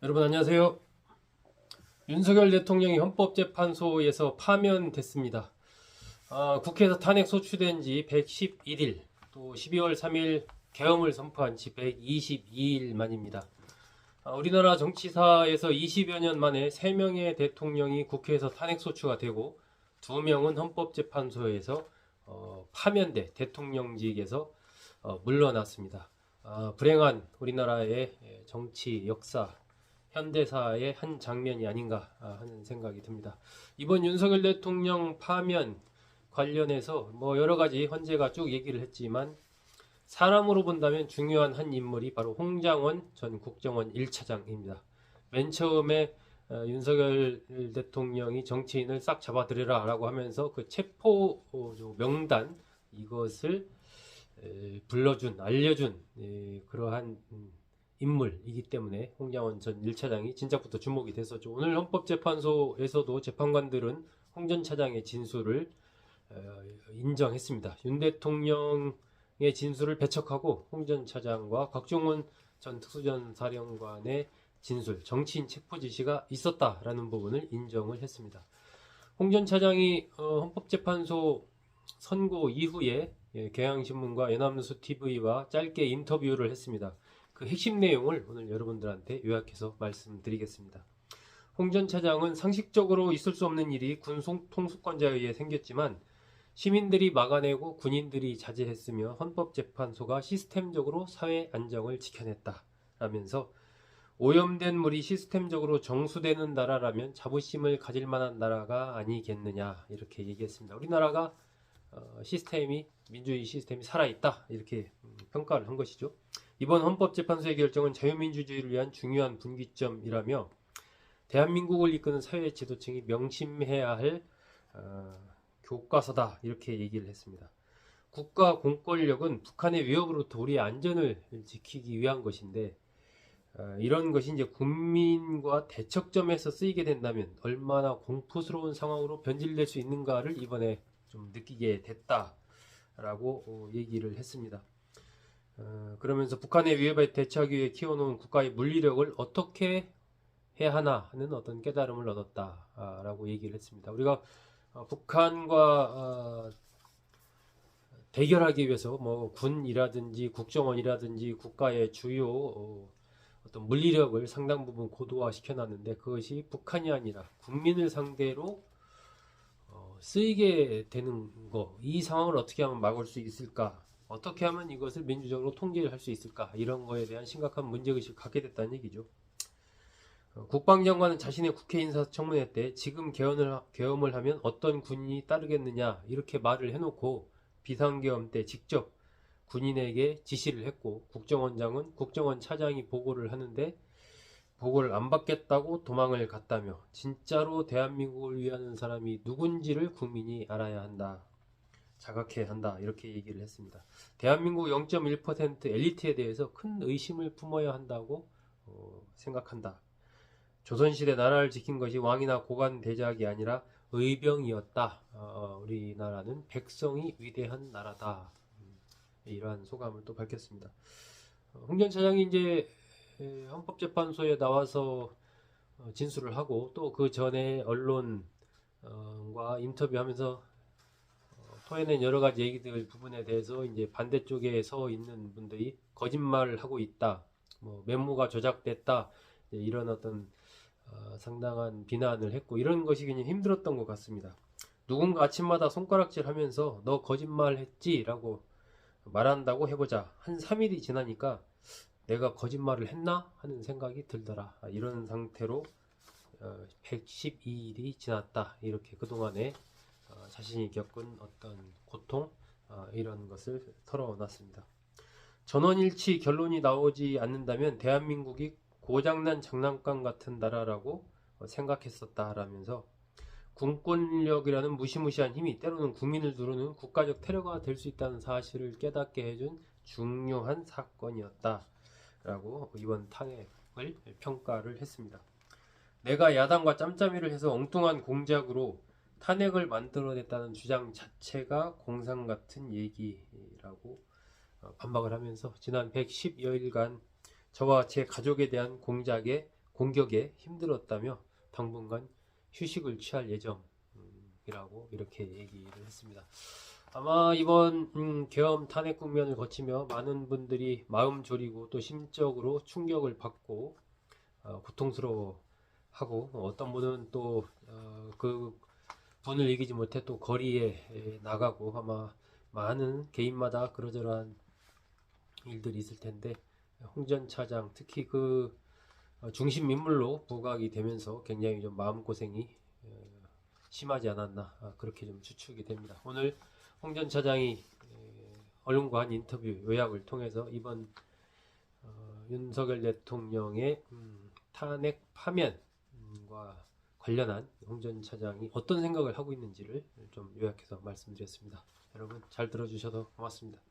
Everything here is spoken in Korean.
여러분 안녕하세요. 윤석열 대통령이 헌법재판소에서 파면됐습니다. 국회에서 탄핵 소추된 지 111일, 또 12월 3일 계엄을 선포한 지 122일 만입니다. 우리나라 정치사에서 20여 년 만에 3명의 대통령이 국회에서 탄핵 소추가 되고 2명은 헌법재판소에서 파면돼 대통령직에서 물러났습니다. 불행한 우리나라의 정치 역사 현대사의 한 장면이 아닌가 하는 생각이 듭니다. 이번 윤석열 대통령 파면 관련해서 여러 가지 헌재가 쭉 얘기를 했지만 사람으로 본다면 중요한 한 인물이 바로 홍장원 전 국정원 1차장입니다. 맨 처음에 윤석열 대통령이 정치인을 싹 잡아들여라 라고 하면서 그 체포 명단 이것을 알려준 그러한 인물이기 때문에 홍장원 전 1차장이 진작부터 주목이 됐었죠. 오늘 헌법재판소에서도 재판관들은 홍 전 차장의 진술을 인정했습니다. 윤 대통령의 진술을 배척하고 홍 전 차장과 곽종원 전 특수전사령관의 진술, 정치인 체포 지시가 있었다라는 부분을 인정을 했습니다. 홍 전 차장이 헌법재판소 선고 이후에 경향신문과 연합뉴스 TV와 짧게 인터뷰를 했습니다. 그 핵심 내용을 오늘 여러분들한테 요약해서 말씀드리겠습니다. 홍 전 차장은 상식적으로 있을 수 없는 일이 군 통수권자에 의해 생겼지만 시민들이 막아내고 군인들이 자제했으며 헌법재판소가 시스템적으로 사회 안정을 지켜냈다 라면서 오염된 물이 시스템적으로 정수되는 나라라면 자부심을 가질 만한 나라가 아니겠느냐 이렇게 얘기했습니다. 우리나라가 민주주의 시스템이 살아있다 이렇게 평가를 한 것이죠. 이번 헌법재판소의 결정은 자유민주주의를 위한 중요한 분기점이라며 대한민국을 이끄는 사회 지도층이 명심해야 할 교과서다 이렇게 얘기를 했습니다. 국가 공권력은 북한의 위협으로부터 우리의 안전을 지키기 위한 것인데 이런 것이 이제 국민과 대척점에서 쓰이게 된다면 얼마나 공포스러운 상황으로 변질될 수 있는가를 이번에 좀 느끼게 됐다라고 얘기를 했습니다. 그러면서 북한의 위협에 대처하기 위해 키워놓은 국가의 물리력을 어떻게 해야 하나 하는 어떤 깨달음을 얻었다라고 얘기를 했습니다. 우리가 북한과 대결하기 위해서 군이라든지 국정원이라든지 국가의 주요 어떤 물리력을 상당 부분 고도화시켜 놨는데 그것이 북한이 아니라 국민을 상대로 쓰이게 되는 이 상황을 어떻게 하면 막을 수 있을까? 어떻게 하면 이것을 민주적으로 통제를 할 수 있을까? 이런 거에 대한 심각한 문제의식을 갖게 됐다는 얘기죠. 국방장관은 자신의 국회 인사청문회 때 지금 계엄을 하면 어떤 군인이 따르겠느냐 이렇게 말을 해놓고 비상계엄 때 직접 군인에게 지시를 했고 국정원장은 국정원 차장이 보고를 하는데 보고를 안 받겠다고 도망을 갔다며 진짜로 대한민국을 위하는 사람이 누군지를 국민이 알아야 한다. 자각해야 한다. 이렇게 얘기를 했습니다. 대한민국 0.1% 엘리트에 대해서 큰 의심을 품어야 한다고 생각한다. 조선시대 나라를 지킨 것이 왕이나 고관 대작이 아니라 의병이었다. 우리나라는 백성이 위대한 나라다. 이러한 소감을 또 밝혔습니다. 홍 전 차장이 이제 헌법재판소에 나와서 진술을 하고 또 그 전에 언론과 인터뷰하면서 토해낸 여러 가지 얘기들 부분에 대해서 이제 반대쪽에 서 있는 분들이 거짓말을 하고 있다, 메모가 조작됐다 이런 어떤 상당한 비난을 했고 이런 것이 굉장히 힘들었던 것 같습니다. 누군가 아침마다 손가락질하면서 너 거짓말했지 라고 말한다고 해보자. 한 3일이 지나니까 내가 거짓말을 했나 하는 생각이 들더라. 이런 상태로 112일이 지났다. 이렇게 그동안에 자신이 겪은 어떤 고통 이런 것을 털어놨습니다. 전원일치 결론이 나오지 않는다면 대한민국이 고장난 장난감 같은 나라라고 생각했었다라면서 군권력이라는 무시무시한 힘이 때로는 국민을 누르는 국가적 테러가 될 수 있다는 사실을 깨닫게 해준 중요한 사건이었다 라고 이번 탄핵을 평가를 했습니다. 내가 야당과 짬짬이를 해서 엉뚱한 공작으로 탄핵을 만들어냈다는 주장 자체가 공상 같은 얘기라고 반박을 하면서 지난 110여일간 저와 제 가족에 대한 공작에 공격에 힘들었다며 당분간 휴식을 취할 예정이라고 이렇게 얘기를 했습니다. 아마 이번 계엄 탄핵 국면을 거치며 많은 분들이 마음 졸이고 또 심적으로 충격을 받고 고통스러워하고 어떤 분은 또 그 분을 이기지 못해 또 거리에 나가고 아마 많은 개인마다 그러저러한 일들이 있을 텐데 홍 전 차장 특히 그 중심 인물로 부각이 되면서 굉장히 좀 마음고생이 심하지 않았나 그렇게 좀 추측이 됩니다. 오늘 홍 전 차장이 언론과 한 인터뷰 요약을 통해서 이번 윤석열 대통령의 탄핵 파면과 관련한 홍 전 차장이 어떤 생각을 하고 있는지를 좀 요약해서 말씀드렸습니다. 여러분 잘 들어주셔서 고맙습니다.